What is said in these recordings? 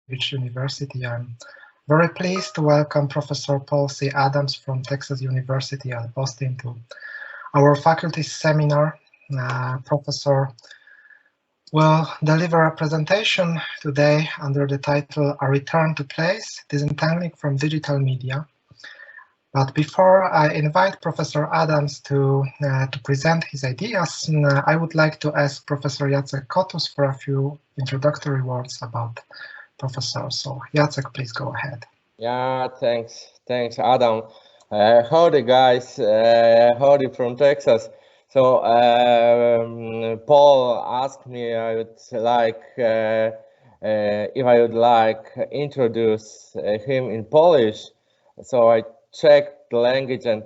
University. I'm very pleased to welcome Professor Paul C. Adams from Texas University at Austin to our faculty seminar. Professor will deliver a presentation today under the title A Return to Place, Disentangling from Digital Media. But before I invite Professor Adams to present his ideas, I would like to ask Professor Jacek Kotus for a few introductory words about Professor. So Jacek, please go ahead. Yeah, thanks, Adam. Howdy, guys. Howdy from Texas. So Paul asked me I would like if I would like introduce him in Polish. So I checked the language, and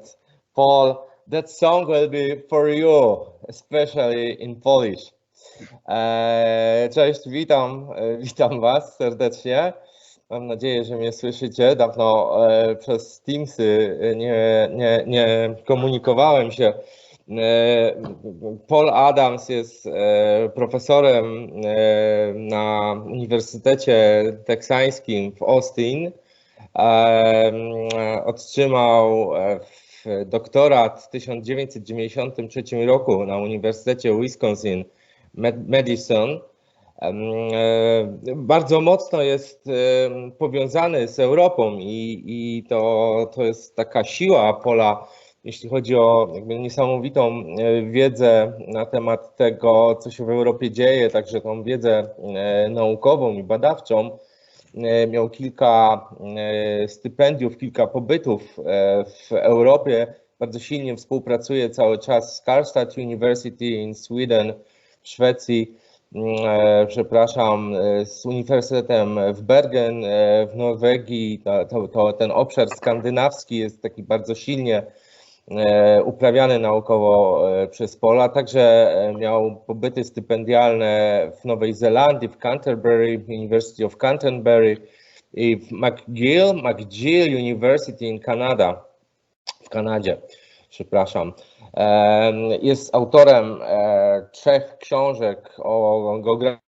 Paul, that song will be for you, especially in Polish. Cześć, witam was serdecznie. Mam nadzieję, że mnie słyszycie. Dawno przez Teamsy nie komunikowałem się. Paul Adams jest profesorem na Uniwersytecie Teksańskim w Austin. Otrzymał doktorat w 1993 roku na Uniwersytecie Wisconsin Madison. Bardzo mocno jest powiązany z Europą i to jest taka siła Paula, jeśli chodzi o jakby niesamowitą wiedzę na temat tego, co się w Europie dzieje, także tą wiedzę naukową i badawczą. Miał kilka stypendiów, kilka pobytów w Europie. Bardzo silnie współpracuje cały czas z Karlstad University in Sweden, w Szwecji, z Uniwersytetem w Bergen w Norwegii. Ten obszar skandynawski jest taki bardzo silnie uprawiany naukowo przez Paula. Także miał pobyty stypendialne w Nowej Zelandii, w Canterbury, University of Canterbury i w McGill University in Canada, w Kanadzie, Jest autorem 3 książek o geografii,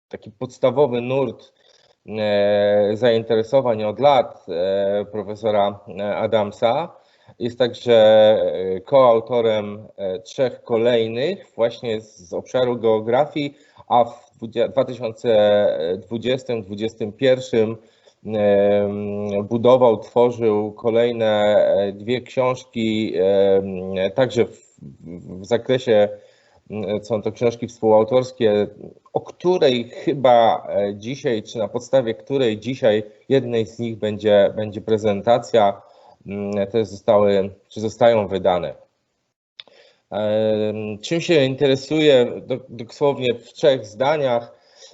taki podstawowy nurt zainteresowań od lat profesora Adamsa. Jest także koautorem 3 kolejnych właśnie z obszaru geografii, a w 2020-2021 tworzył kolejne 2 książki, także w zakresie, są to książki współautorskie, o której chyba dzisiaj, czy na podstawie której dzisiaj jednej z nich będzie prezentacja. Te zostają wydane. Czym się interesuję, dosłownie w 3 zdaniach,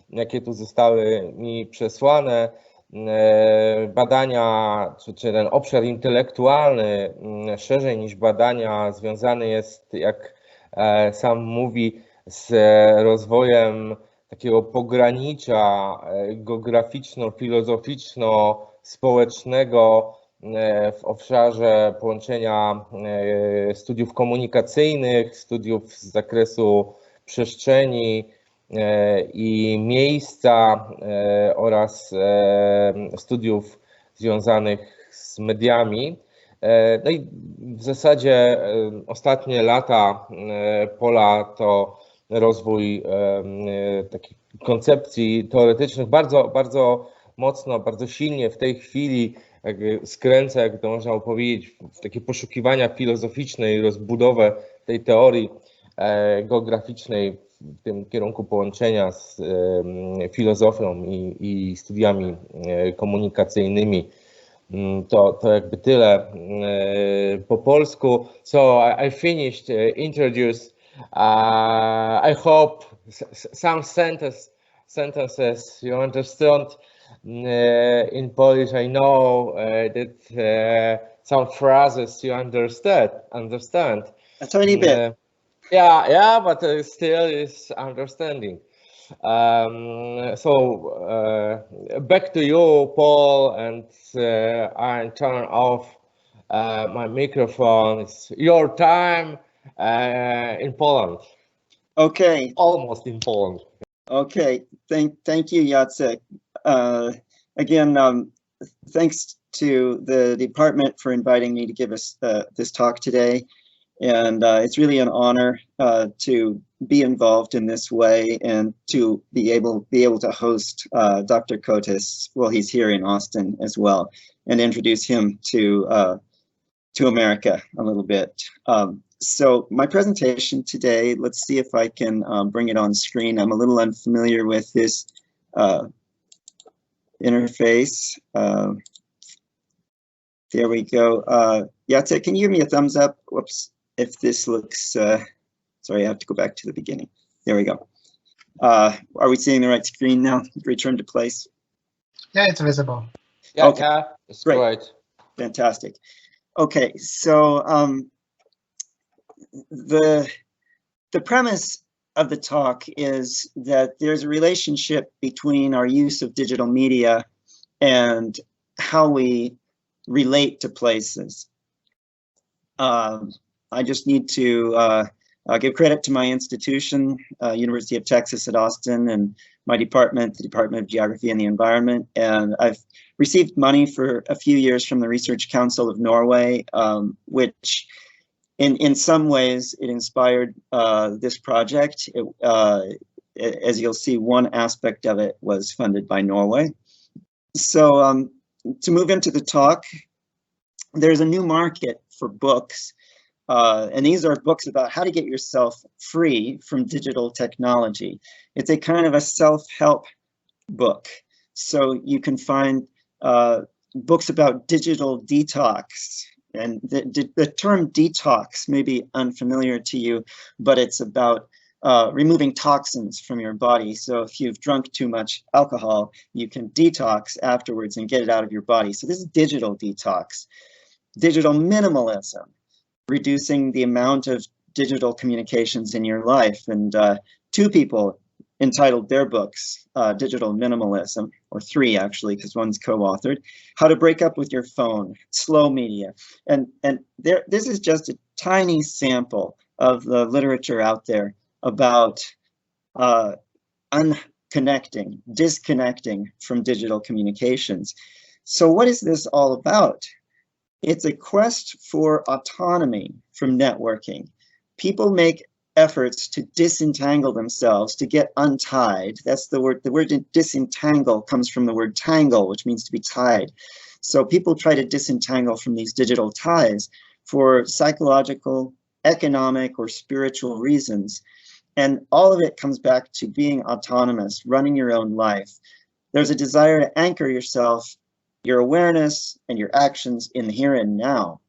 jakie tu zostały mi przesłane, badania, czy ten obszar intelektualny, szerzej niż badania, związany jest, jak sam mówi, z rozwojem takiego pogranicza geograficzno-filozoficzno-społecznego w obszarze połączenia studiów komunikacyjnych, studiów z zakresu przestrzeni i miejsca oraz studiów związanych z mediami. No i w zasadzie ostatnie lata Paula to rozwój takich koncepcji teoretycznych bardzo mocno, bardzo silnie w tej chwili skręca, jak to można powiedzieć, w takie poszukiwania filozoficzne i rozbudowę tej teorii geograficznej w tym kierunku połączenia z filozofią i studiami komunikacyjnymi. To jakby tyle po polsku. So I finished introduce. I hope some sentences you understand. In Polish, I know that some phrases you understand. A tiny bit. Yeah, but still is understanding. Back to you, Paul, and I turn off my microphone. It's your time in Poland. Okay. Almost in Poland. Okay. Thank you, Jacek. Again, thanks to the department for inviting me to give us this talk today. And it's really an honor to be involved in this way and to be able to host Dr. Cotis while he's here in Austin as well, and introduce him to America a little bit. So my presentation today, let's see if I can bring it on screen. I'm a little unfamiliar with this interface. There we go. Więcej, can you give me a thumbs up? Whoops. If this looks, sorry, I have to go back to the beginning. There we go. Are we seeing the right screen now? Return to place. Yeah, it's visible. Yeah, okay. yeah, it's Great. right. Fantastic. Okay, so the premise of the talk is that there's a relationship between our use of digital media and how we relate to places. I just need to give credit to my institution, University of Texas at Austin, and my department, the Department of Geography and the Environment. And I've received money for a few years from the Research Council of Norway, which in some ways it inspired this project. As you'll see, one aspect of it was funded by Norway. So to move into the talk, there's a new market for books. And these are books about how to get yourself free from digital technology. It's a kind of a self-help book. So you can find books about digital detox. And the term detox may be unfamiliar to you, but it's about removing toxins from your body. So if you've drunk too much alcohol, you can detox afterwards and get it out of your body. So this is digital detox. Digital minimalism, reducing the amount of digital communications in your life. And two people entitled their books, Digital Minimalism, or three actually, because one's co-authored, How to Break Up with Your Phone, Slow Media. And this is just a tiny sample of the literature out there about unconnecting, disconnecting from digital communications. So what is this all about? It's a quest for autonomy from networking. People make efforts to disentangle themselves, to get untied. That's the word. The word disentangle comes from the word tangle, which means to be tied. So people try to disentangle from these digital ties for psychological, economic, or spiritual reasons. And all of it comes back to being autonomous, running your own life. There's a desire to anchor yourself, your awareness and your actions in the here and now.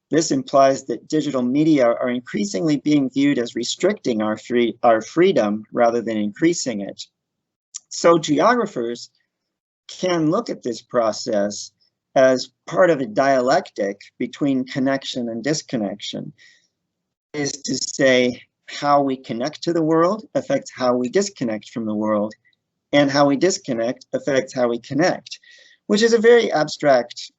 This implies that digital media are increasingly being viewed as restricting our freedom rather than increasing it. So geographers can look at this process as part of a dialectic between connection and disconnection. It is to say, how we connect to the world affects how we disconnect from the world, and how we disconnect affects how we connect. Which is a very abstract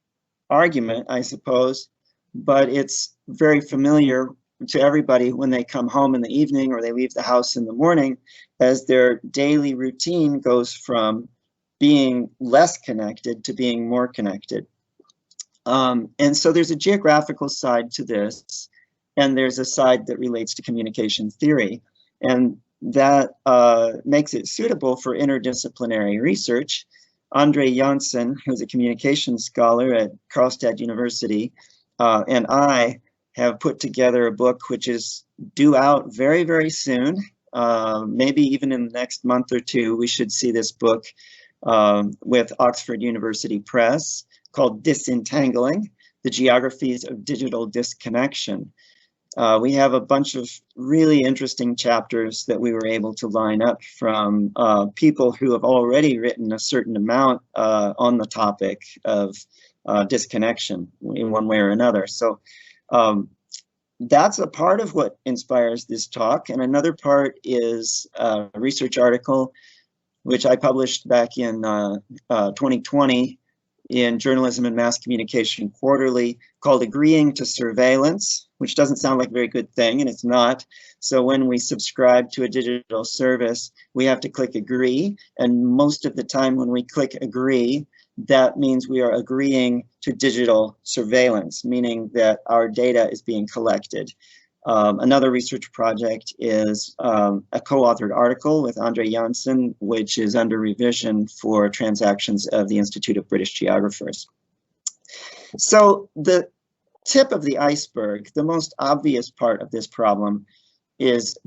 argument, I suppose, but it's very familiar to everybody when they come home in the evening or they leave the house in the morning, as their daily routine goes from being less connected to being more connected. And so there's a geographical side to this, and there's a side that relates to communication theory, and that makes it suitable for interdisciplinary research. Andre Janssen, who's a communications scholar at Karlstad University, and I have put together a book which is due out very, very soon. Maybe even in the next month or two, we should see this book with Oxford University Press, called Disentangling, The Geographies of Digital Disconnection. We have a bunch of really interesting chapters that we were able to line up from people who have already written a certain amount on the topic of disconnection in one way or another. So that's a part of what inspires this talk. And another part is a research article which I published back in 2020, in Journalism and Mass Communication Quarterly called Agreeing to Surveillance, which doesn't sound like a very good thing, and it's not. So when we subscribe to a digital service, we have to click agree. And most of the time when we click agree, that means we are agreeing to digital surveillance, meaning that our data is being collected. Another research project is a co-authored article with Andre Janssen, which is under revision for transactions of the Institute of British Geographers. So the tip of the iceberg, the most obvious part of this problem is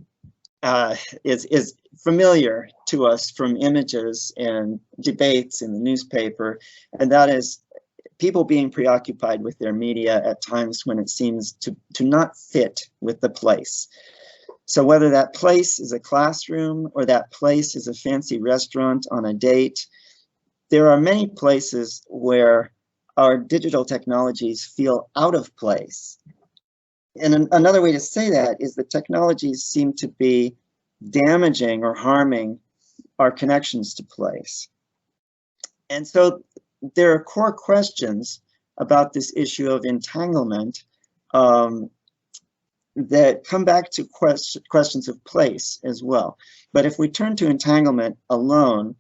familiar to us from images and debates in the newspaper, and that is people being preoccupied with their media at times when it seems to not fit with the place. So whether that place is a classroom or that place is a fancy restaurant on a date, there are many places where our digital technologies feel out of place. And another way to say that is that technologies seem to be damaging or harming our connections to place. And so there are core questions about this issue of entanglement that come back to questions of place as well. But if we turn to entanglement alone,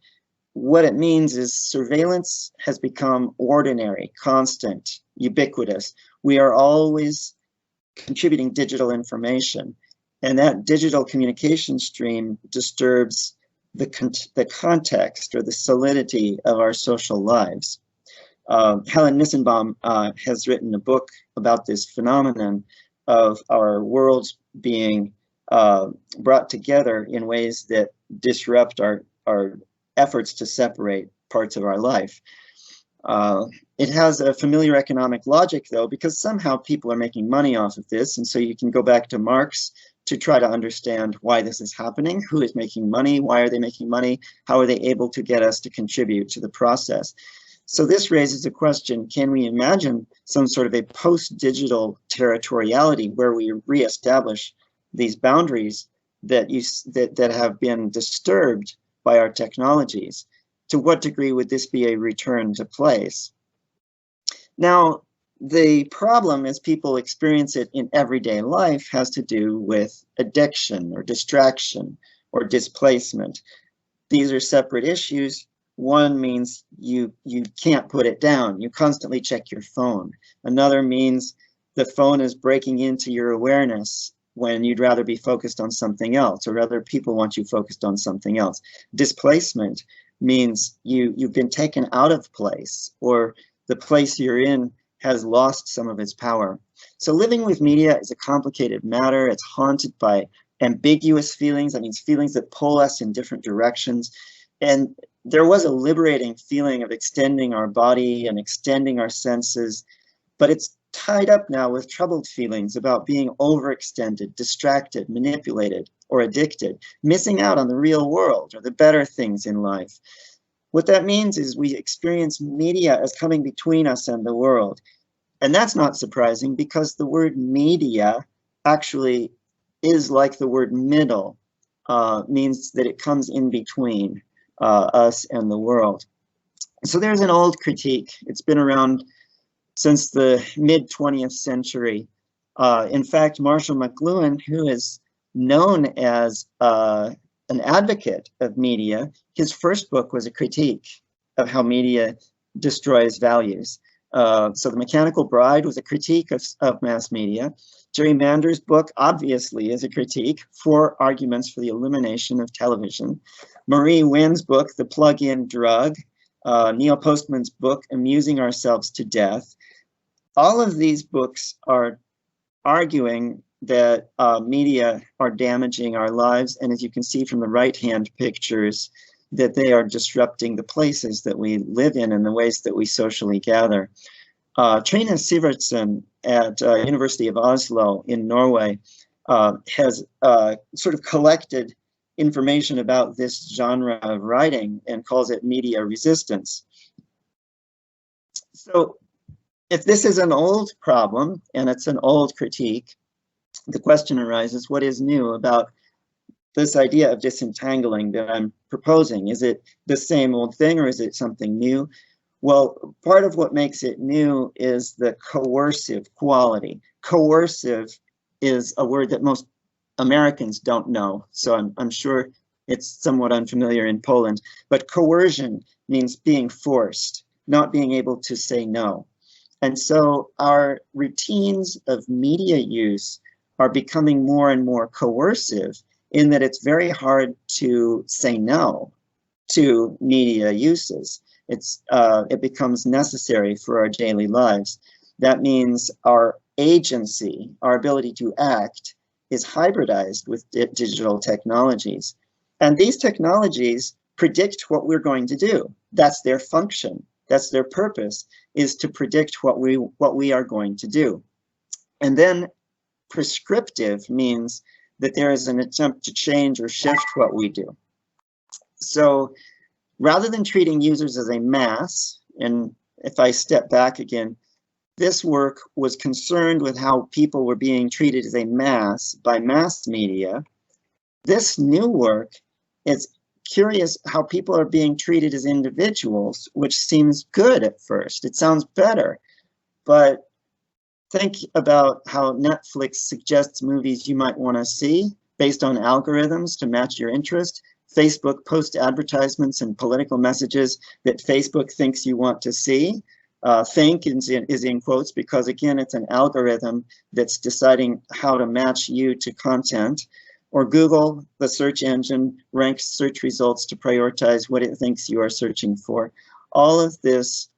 what it means is surveillance has become ordinary, constant, ubiquitous. We are always contributing digital information, and that digital communication stream disturbs the context or the solidity of our social lives. Helen Nissenbaum has written a book about this phenomenon of our worlds being brought together in ways that disrupt our efforts to separate parts of our life. It has a familiar economic logic, though, because somehow people are making money off of this, and so you can go back to Marx to try to understand why this is happening, who is making money, why are they making money, how are they able to get us to contribute to the process. So this raises a question, can we imagine some sort of a post-digital territoriality where we reestablish these boundaries that have been disturbed by our technologies? To what degree would this be a return to place? Now, the problem as people experience it in everyday life has to do with addiction or distraction or displacement. These are separate issues. One means you can't put it down. You constantly check your phone. Another means the phone is breaking into your awareness when you'd rather be focused on something else, or rather people want you focused on something else. Displacement means you've been taken out of place, or the place you're in has lost some of its power. So living with media is a complicated matter. It's haunted by ambiguous feelings. That means feelings that pull us in different directions. And there was a liberating feeling of extending our body and extending our senses, but it's tied up now with troubled feelings about being overextended, distracted, manipulated, or addicted, missing out on the real world or the better things in life. What that means is we experience media as coming between us and the world. And that's not surprising because the word media actually is like the word middle, means that it comes in between us and the world. So there's an old critique. It's been around since the mid-20th century. In fact, Marshall McLuhan, who is known as an advocate of media, his first book was a critique of how media destroys values. So The Mechanical Bride was a critique of mass media. Jerry Mander's book obviously is a critique, 4 arguments for the elimination of television. Marie Wynn's book, The Plug-in Drug. Neil Postman's book, Amusing Ourselves to Death. All of these books are arguing that media are damaging our lives, and as you can see from the right-hand pictures, that they are disrupting the places that we live in and the ways that we socially gather. Trine Sivertsen at University of Oslo in Norway has sort of collected information about this genre of writing and calls it media resistance. So if this is an old problem and it's an old critique, the question arises, what is new about this idea of disentangling that I'm proposing? Is it the same old thing or is it something new? Well, part of what makes it new is the coercive quality. Coercive is a word that most Americans don't know, so I'm sure it's somewhat unfamiliar in Poland, but coercion means being forced, not being able to say no. And so our routines of media use are becoming more and more coercive in that it's very hard to say no to media uses. It becomes necessary for our daily lives. That means our agency, our ability to act, is hybridized with digital technologies. And these technologies predict what we're going to do. That's their function. That's their purpose, is to predict what we are going to do. And then prescriptive means that there is an attempt to change or shift what we do. So rather than treating users as a mass, and if I step back again, this work was concerned with how people were being treated as a mass by mass media. This new work is curious how people are being treated as individuals, which seems good at first. It sounds better, but think about how Netflix suggests movies you might want to see based on algorithms to match your interest. Facebook posts advertisements and political messages that Facebook thinks you want to see. Think is in quotes because, again, it's an algorithm that's deciding how to match you to content. Or Google, the search engine, ranks search results to prioritize what it thinks you are searching for. All of this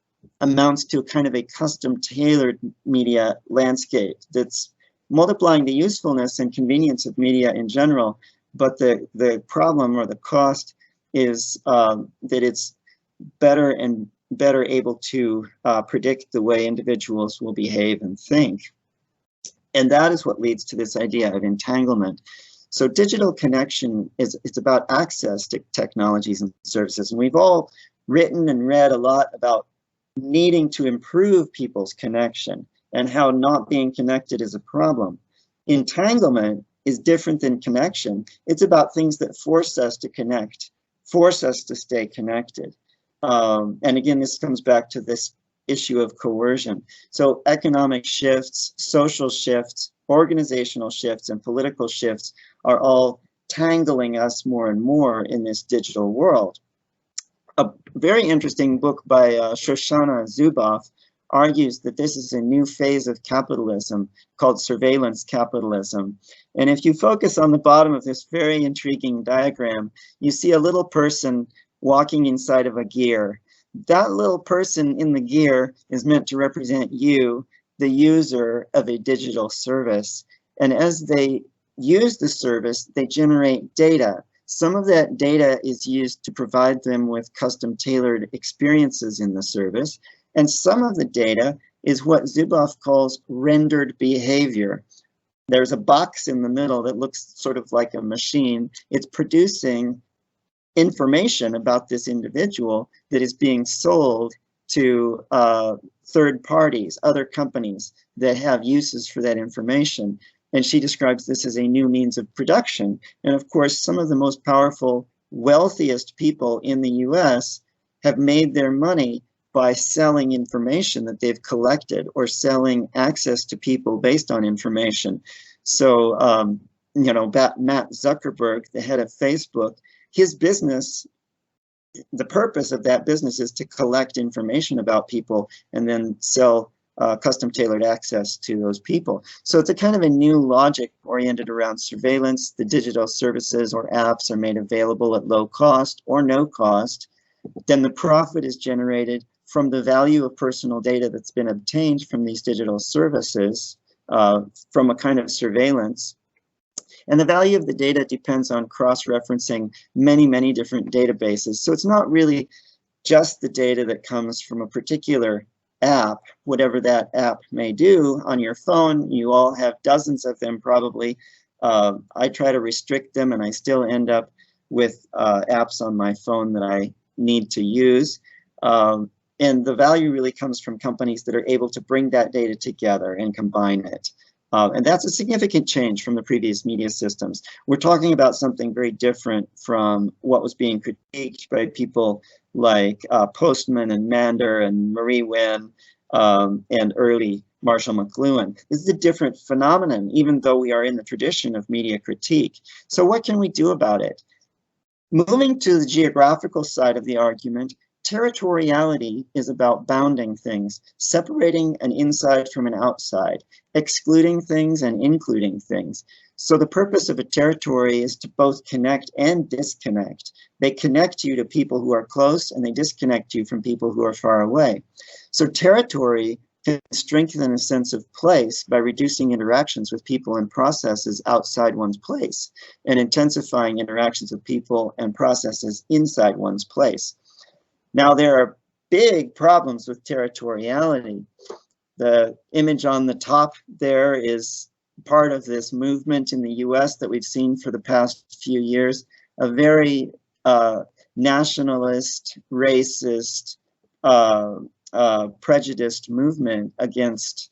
amounts to kind of a custom tailored media landscape that's multiplying the usefulness and convenience of media in general. But the problem or the cost is that it's better and better able to predict the way individuals will behave and think. And that is what leads to this idea of entanglement. So digital connection it's about access to technologies and services. And we've all written and read a lot about needing to improve people's connection and how not being connected is a problem. Entanglement is different than connection. It's about things that force us to connect, force us to stay connected. And again, this comes back to this issue of coercion. So economic shifts, social shifts, organizational shifts, and political shifts are all tangling us more and more in this digital world. A very interesting book by Shoshana Zuboff argues that this is a new phase of capitalism called surveillance capitalism. And if you focus on the bottom of this very intriguing diagram, you see a little person walking inside of a gear. That little person in the gear is meant to represent you, the user of a digital service. And as they use the service, they generate data. Some of that data is used to provide them with custom tailored experiences in the service. And some of the data is what Zuboff calls rendered behavior. There's a box in the middle that looks sort of like a machine. It's producing information about this individual that is being sold to third parties, other companies that have uses for that information. And she describes this as a new means of production. And of course, some of the most powerful, wealthiest people in the US have made their money by selling information that they've collected or selling access to people based on information. So, you know, Matt Zuckerberg, the head of Facebook, his business, the purpose of that business is to collect information about people and then sell custom tailored access to those people. So it's a kind of a new logic oriented around surveillance. The digital services or apps are made available at low cost or no cost. Then the profit is generated from the value of personal data that's been obtained from these digital services from a kind of surveillance. And the value of the data depends on cross-referencing many, many different databases. So it's not really just the data that comes from a particular app, whatever that app may do on your phone. You all have dozens of them probably. I try to restrict them and I still end up with apps on my phone that I need to use. And the value really comes from companies that are able to bring that data together and combine it. And that's a significant change from the previous media systems. We're talking about something very different from what was being critiqued by people like Postman and Mander and Marie Wynne and early Marshall McLuhan. This is a different phenomenon, even though we are in the tradition of media critique. So what can we do about it? Moving to the geographical side of the argument, territoriality is about bounding things, separating an inside from an outside, excluding things and including things. So the purpose of a territory is to both connect and disconnect. They connect you to people who are close and they disconnect you from people who are far away. So territory can strengthen a sense of place by reducing interactions with people and processes outside one's place and intensifying interactions with people and processes inside one's place. Now, there are big problems with territoriality. The image on the top there is part of this movement in the US that we've seen for the past few years, a very nationalist, racist, prejudiced movement against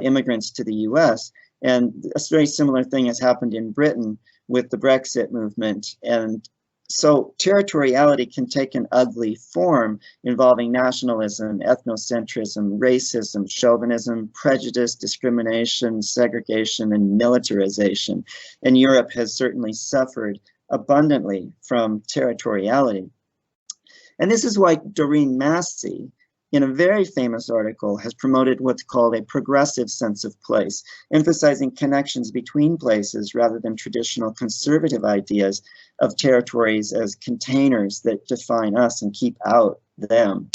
immigrants to the US. And a very similar thing has happened in Britain with the Brexit movement. And so territoriality can take an ugly form involving nationalism, ethnocentrism, racism, chauvinism, prejudice, discrimination, segregation, and militarization. And Europe has certainly suffered abundantly from territoriality. And this is why Doreen Massey, in a very famous article, has promoted what's called a progressive sense of place, emphasizing connections between places rather than traditional conservative ideas of territories as containers that define us and keep out them.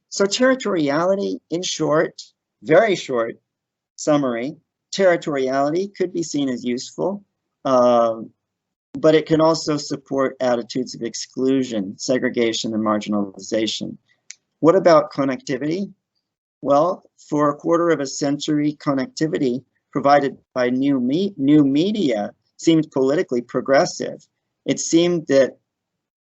So territoriality, in short, very short summary, territoriality could be seen as useful, but it can also support attitudes of exclusion, segregation, and marginalization. What about connectivity? Well, for a quarter of a century, connectivity provided by new media seemed politically progressive. It seemed that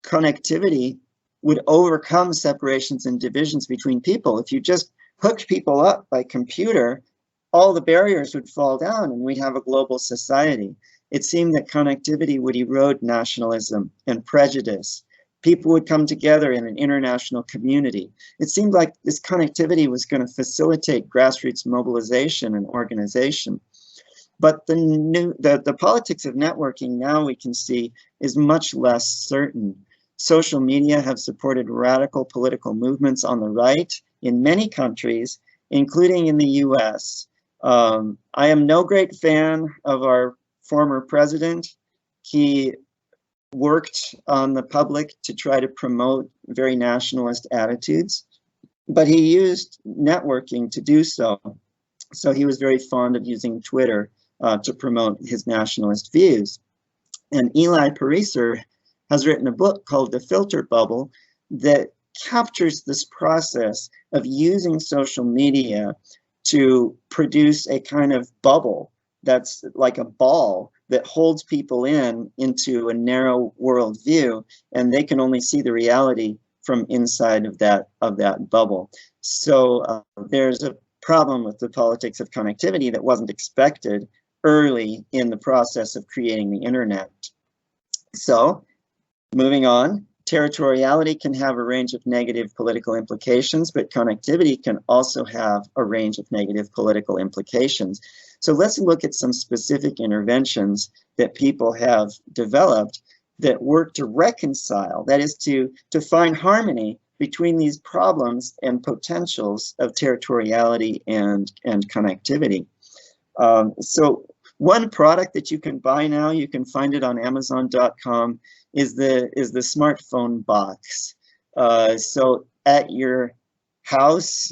connectivity would overcome separations and divisions between people. If you just hooked people up by computer, all the barriers would fall down and we'd have a global society. It seemed that connectivity would erode nationalism and prejudice. People would come together in an international community. It seemed like this connectivity was going to facilitate grassroots mobilization and organization. But the politics of networking now we can see is much less certain. Social media have supported radical political movements on the right in many countries, including in the US. I am no great fan of our former president. He worked on the public to try to promote very nationalist attitudes, but he used networking to do so. So he was very fond of using Twitter to promote his nationalist views. And Eli Pariser has written a book called The Filter Bubble that captures this process of using social media to produce a kind of bubble that's like a ball that holds people into a narrow worldview, and they can only see the reality from inside of that bubble. So there's a problem with the politics of connectivity that wasn't expected early in the process of creating the internet. So moving on, territoriality can have a range of negative political implications, but connectivity can also have a range of negative political implications. So let's look at some specific interventions that people have developed that work to reconcile, that is to find harmony between these problems and potentials of territoriality and connectivity. So one product that you can buy now, you can find it on Amazon.com, is the smartphone box. So at your house,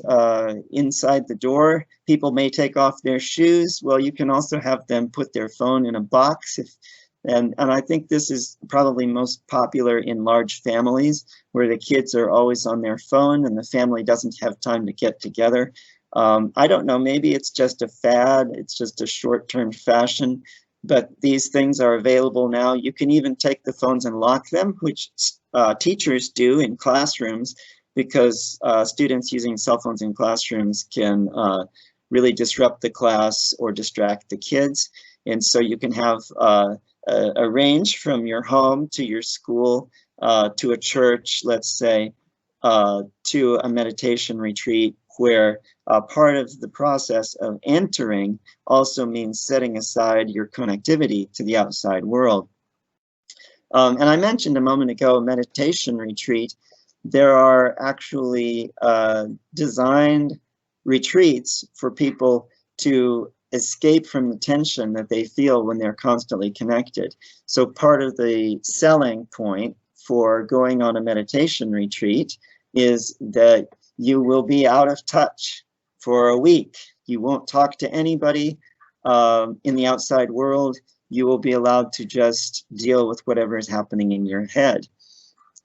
inside the door, people may take off their shoes. Well, you can also have them put their phone in a box. And I think this is probably most popular in large families where the kids are always on their phone and the family doesn't have time to get together. I don't know, maybe it's just a fad, it's just a short-term fashion, but these things are available now. You can even take the phones and lock them, which teachers do in classrooms, because students using cell phones in classrooms can really disrupt the class or distract the kids. And so you can have a range from your home to your school to a church, let's say, to a meditation retreat where part of the process of entering also means setting aside your connectivity to the outside world. And I mentioned a moment ago, a meditation retreat. There are actually designed retreats for people to escape from the tension that they feel when they're constantly connected. So part of the selling point for going on a meditation retreat is that you will be out of touch for a week. You won't talk to anybody in the outside world. You will be allowed to just deal with whatever is happening in your head.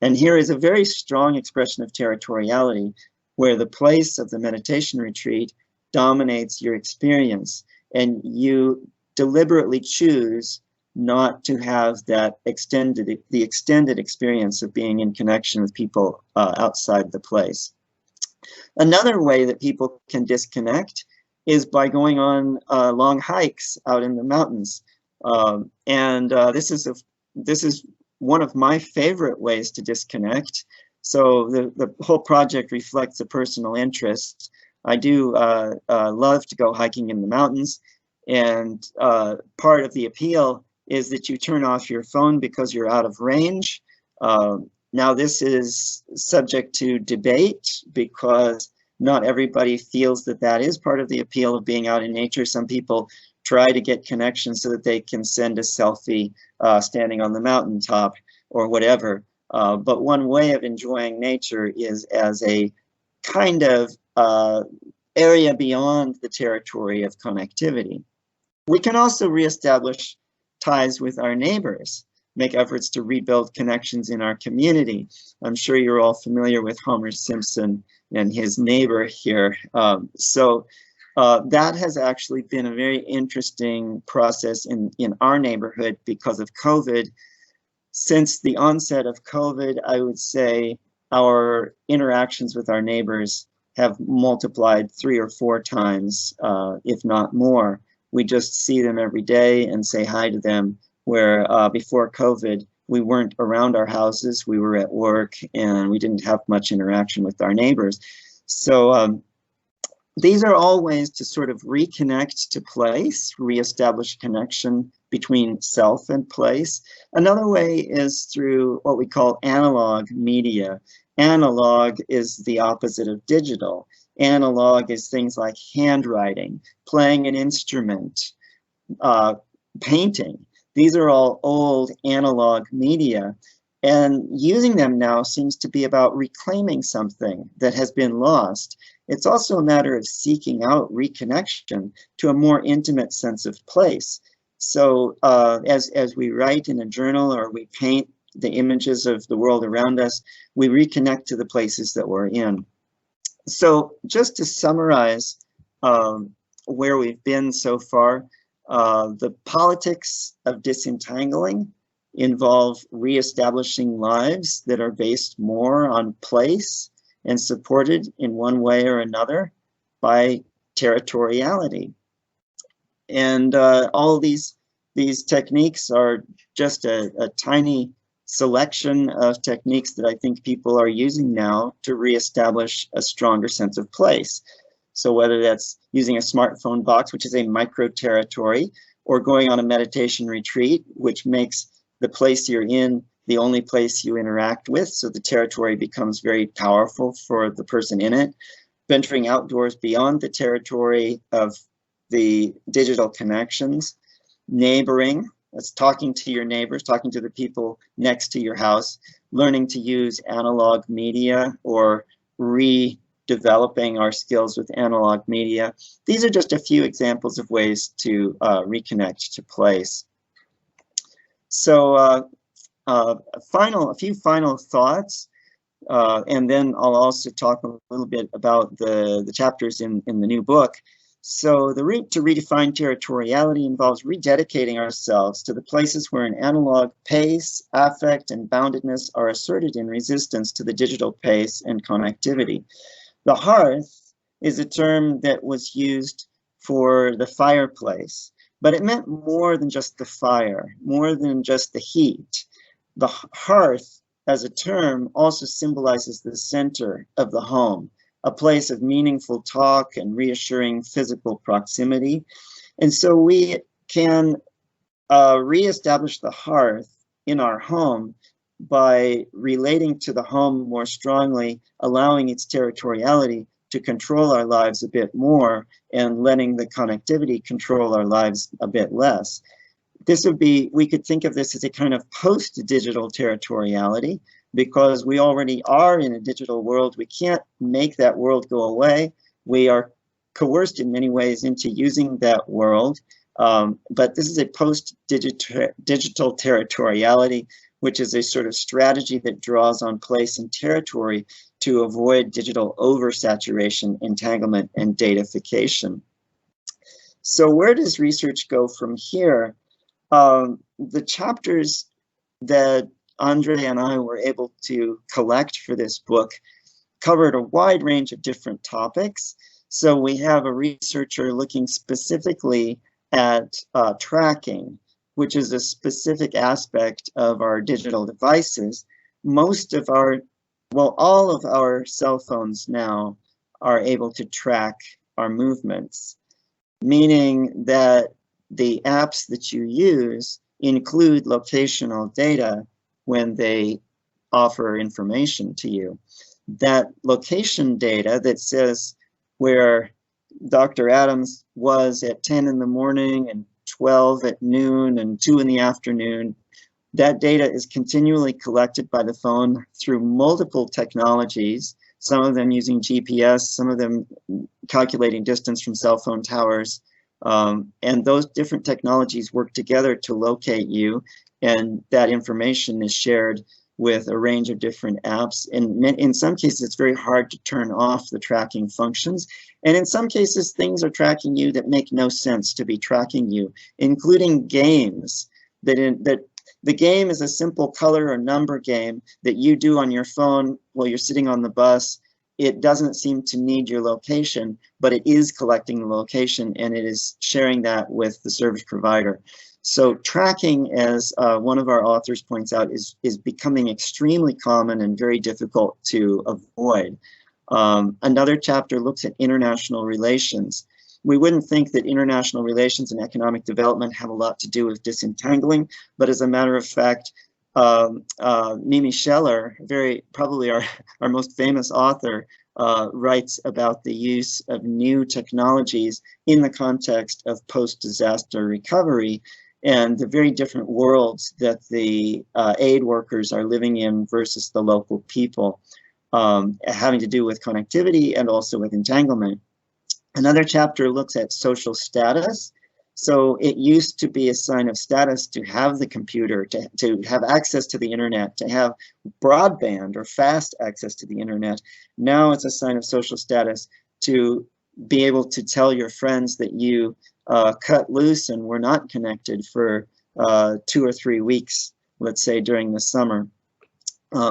And here is a very strong expression of territoriality, where the place of the meditation retreat dominates your experience, and you deliberately choose not to have that extended experience of being in connection with people outside the place. Another way that people can disconnect is by going on long hikes out in the mountains. This is one of my favorite ways to disconnect. So the whole project reflects a personal interest. I do love to go hiking in the mountains, and part of the appeal is that you turn off your phone because you're out of range. Now this is subject to debate because not everybody feels that that is part of the appeal of being out in nature. Some people try to get connections so that they can send a selfie standing on the mountaintop or whatever. But one way of enjoying nature is as a kind of area beyond the territory of connectivity. We can also reestablish ties with our neighbors, make efforts to rebuild connections in our community. I'm sure you're all familiar with Homer Simpson and his neighbor here. That has actually been a very interesting process in our neighborhood because of COVID. Since the onset of COVID, I would say our interactions with our neighbors have multiplied 3 or 4 times, if not more. We just see them every day and say hi to them, where before COVID, we weren't around our houses, we were at work, and we didn't have much interaction with our neighbors. So these are all ways to sort of reconnect to place, reestablish connection between self and place. Another way is through what we call analog media. Analog is the opposite of digital. Analog is things like handwriting, playing an instrument, painting. These are all old analog media, and using them now seems to be about reclaiming something that has been lost. It's also a matter of seeking out reconnection to a more intimate sense of place. So as we write in a journal or we paint the images of the world around us, we reconnect to the places that we're in. So just to summarize where we've been so far, the politics of disentangling involve reestablishing lives that are based more on place and supported in one way or another by territoriality. And all these techniques are just a tiny selection of techniques that I think people are using now to reestablish a stronger sense of place. So whether that's using a smartphone box, which is a micro territory, or going on a meditation retreat, which makes the place you're in the only place you interact with, so the territory becomes very powerful for the person in it. Venturing outdoors beyond the territory of the digital connections. Neighboring, that's talking to your neighbors, talking to the people next to your house, learning to use analog media or redeveloping our skills with analog media. These are just a few examples of ways to reconnect to place. So a few final thoughts, and then I'll also talk a little bit about the chapters in the new book. So the route to redefine territoriality involves rededicating ourselves to the places where an analog pace, affect, and boundedness are asserted in resistance to the digital pace and connectivity. The hearth is a term that was used for the fireplace, but it meant more than just the fire, more than just the heat. The hearth as a term also symbolizes the center of the home, a place of meaningful talk and reassuring physical proximity. And so we can reestablish the hearth in our home by relating to the home more strongly, allowing its territoriality to control our lives a bit more and letting the connectivity control our lives a bit less. This would be, we could think of this as a kind of post-digital territoriality, because we already are in a digital world. We can't make that world go away. We are coerced in many ways into using that world. But this is a post-digital territoriality, which is a sort of strategy that draws on place and territory to avoid digital oversaturation, entanglement, and datafication. So where does research go from here? The chapters that Andre and I were able to collect for this book covered a wide range of different topics. So we have a researcher looking specifically at tracking, which is a specific aspect of our digital devices. Most of our, well, all of our cell phones now are able to track our movements, meaning that the apps that you use include locational data when they offer information to you. That location data that says where Dr. Adams was at 10 in the morning and 12 at noon and 2 in the afternoon, that data is continually collected by the phone through multiple technologies, some of them using GPS, some of them calculating distance from cell phone towers. And those different technologies work together to locate you, and that information is shared with a range of different apps. And in some cases, it's very hard to turn off the tracking functions. And in some cases, things are tracking you that make no sense to be tracking you, including games. That the game is a simple color or number game that you do on your phone while you're sitting on the bus. It doesn't seem to need your location, but it is collecting the location and it is sharing that with the service provider. So tracking, as one of our authors points out, is becoming extremely common and very difficult to avoid. Another chapter looks at international relations. We wouldn't think that international relations and economic development have a lot to do with disentangling, but as a matter of fact, Mimi Scheller, probably our most famous author, writes about the use of new technologies in the context of post-disaster recovery and the very different worlds that the aid workers are living in versus the local people, having to do with connectivity and also with entanglement. Another chapter looks at social status. So it used to be a sign of status to have the computer, to have access to the internet, to have broadband or fast access to the internet. Now it's a sign of social status to be able to tell your friends that you cut loose and were not connected for 2 or 3 weeks, let's say during the summer.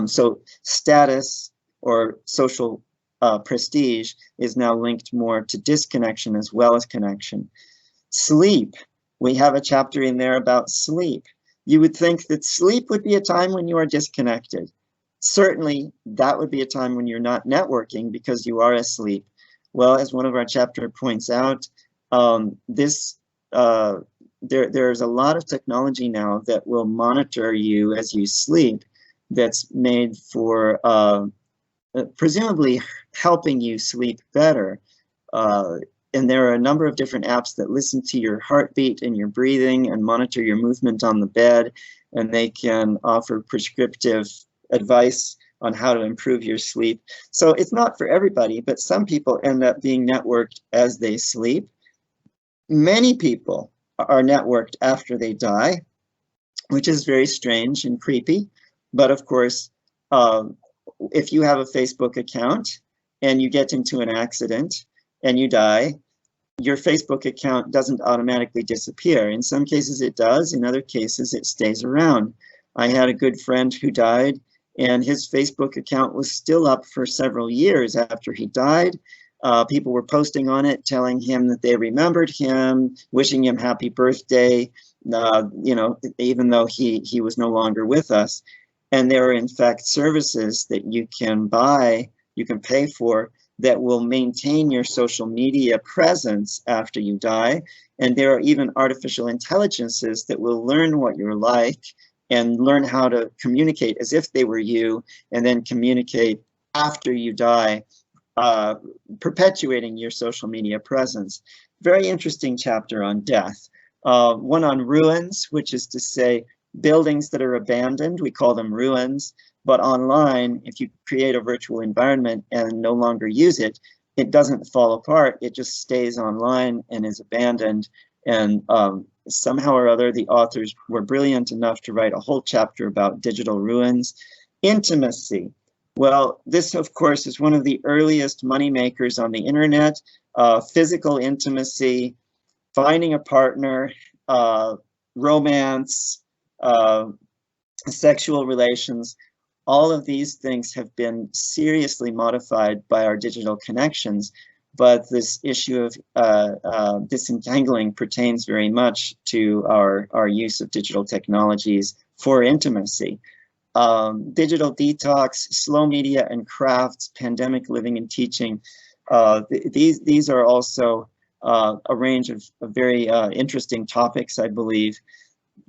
So status or social prestige is now linked more to disconnection as well as connection. Sleep. We have a chapter in there about sleep. You would think that sleep would be a time when you are disconnected. Certainly, that would be a time when you're not networking because you are asleep. Well, as one of our chapter points out, there's a lot of technology now that will monitor you as you sleep that's made for presumably helping you sleep better. And there are a number of different apps that listen to your heartbeat and your breathing and monitor your movement on the bed, and they can offer prescriptive advice on how to improve your sleep. So it's not for everybody, but some people end up being networked as they sleep. Many people are networked after they die, which is very strange and creepy. But of course, if you have a Facebook account and you get into an accident and you die, your Facebook account doesn't automatically disappear. In some cases it does, in other cases it stays around. I had a good friend who died and his Facebook account was still up for several years after he died. People were posting on it, telling him that they remembered him, wishing him happy birthday, you know, even though he was no longer with us. And there are in fact services that you can buy, you can pay for, that will maintain your social media presence after you die. And there are even artificial intelligences that will learn what you're like and learn how to communicate as if they were you, and then communicate after you die, perpetuating your social media presence. Very interesting chapter on death. One on ruins, which is to say buildings that are abandoned, we call them ruins. But online, if you create a virtual environment and no longer use it, it doesn't fall apart. It just stays online and is abandoned. And somehow or other, the authors were brilliant enough to write a whole chapter about digital ruins. Intimacy. Well, this, of course, is one of the earliest moneymakers on the internet. Physical intimacy, finding a partner, romance, sexual relations. All of these things have been seriously modified by our digital connections, but this issue of disentangling pertains very much to our use of digital technologies for intimacy. Digital detox, slow media and crafts, pandemic living and teaching. These are also a range of very interesting topics, I believe.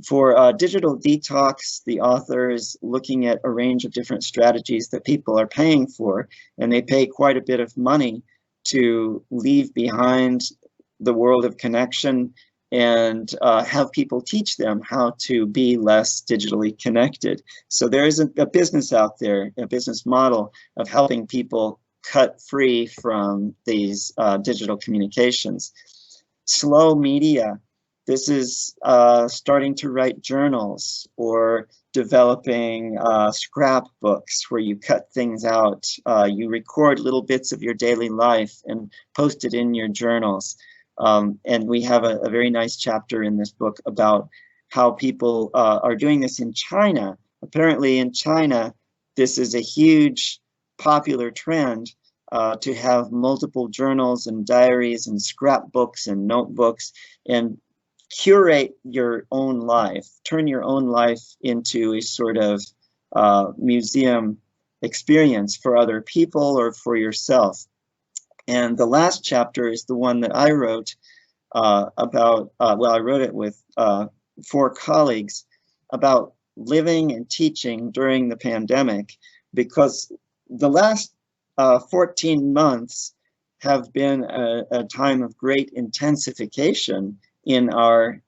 For digital detox, the author is looking at a range of different strategies that people are paying for, and they pay quite a bit of money to leave behind the world of connection and have people teach them how to be less digitally connected. So there is a business out there, a business model of helping people cut free from these digital communications. Slow media. This is starting to write journals or developing scrapbooks where you cut things out. You record little bits of your daily life and post it in your journals. And we have a very nice chapter in this book about how people are doing this in China. Apparently in China, this is a huge popular trend to have multiple journals and diaries and scrapbooks and notebooks, and curate your own life, turn your own life into a sort of museum experience for other people or for yourself. And the last chapter is the one that I wrote about, well, I wrote it with 4 colleagues about living and teaching during the pandemic, because the last 14 months have been a time of great intensification in our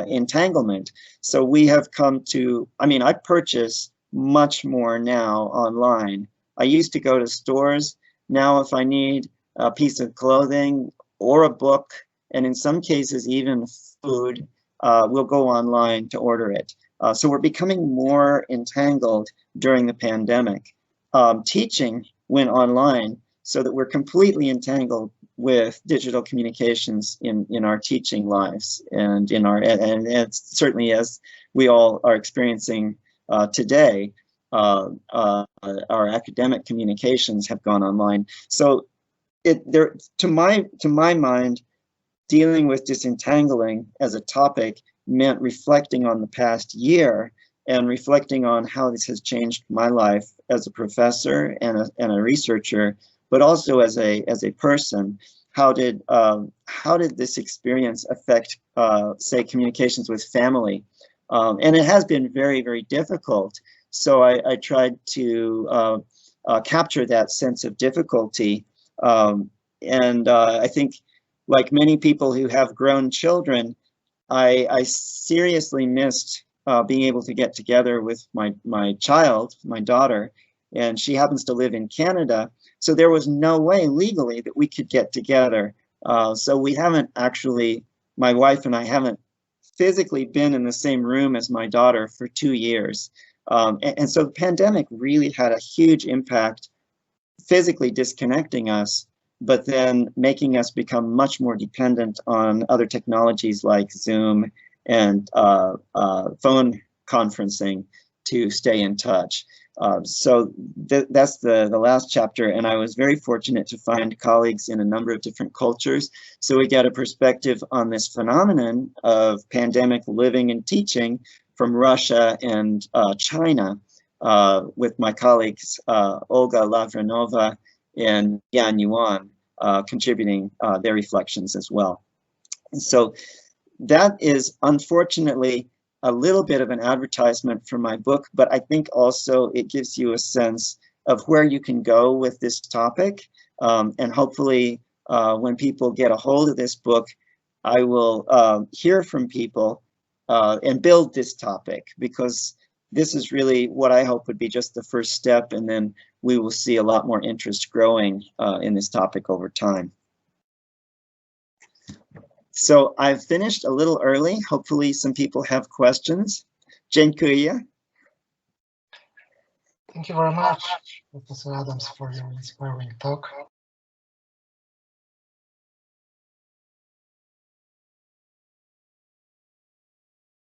entanglement. So we have come to, I mean, I purchase much more now online. I used to go to stores. Now if I need a piece of clothing or a book, and in some cases even food, we'll go online to order it. So we're becoming more entangled during the pandemic. Teaching went online so that we're completely entangled with digital communications in our teaching lives, and in our, and it's certainly, as we all are experiencing today, our academic communications have gone online. So to my mind, dealing with disentangling as a topic meant reflecting on the past year and reflecting on how this has changed my life as a professor and a researcher, but also as a person. How did this experience affect, say, communications with family? And it has been very, very difficult. So I tried to capture that sense of difficulty. And I think, like many people who have grown children, I seriously missed being able to get together with my child, my daughter, and she happens to live in Canada. So there was no way legally that we could get together. So we haven't actually, my wife and I haven't physically been in the same room as my daughter for 2 years. And so the pandemic really had a huge impact, physically disconnecting us, but then making us become much more dependent on other technologies like Zoom and phone conferencing to stay in touch. So that's the last chapter, and I was very fortunate to find colleagues in a number of different cultures. So we get a perspective on this phenomenon of pandemic living and teaching from Russia and China. with my colleagues, Olga Lavranova and Yan Yuan, contributing their reflections as well. And so that is unfortunately a little bit of an advertisement for my book, but I think also it gives you a sense of where you can go with this topic. And hopefully when people get a hold of this book, I will hear from people and build this topic, because this is really what I hope would be just the first step, and then we will see a lot more interest growing in this topic over time. So I've finished a little early. Hopefully some people have questions. Dziękuję. Thank you very much, Professor Adams, for your inspiring talk.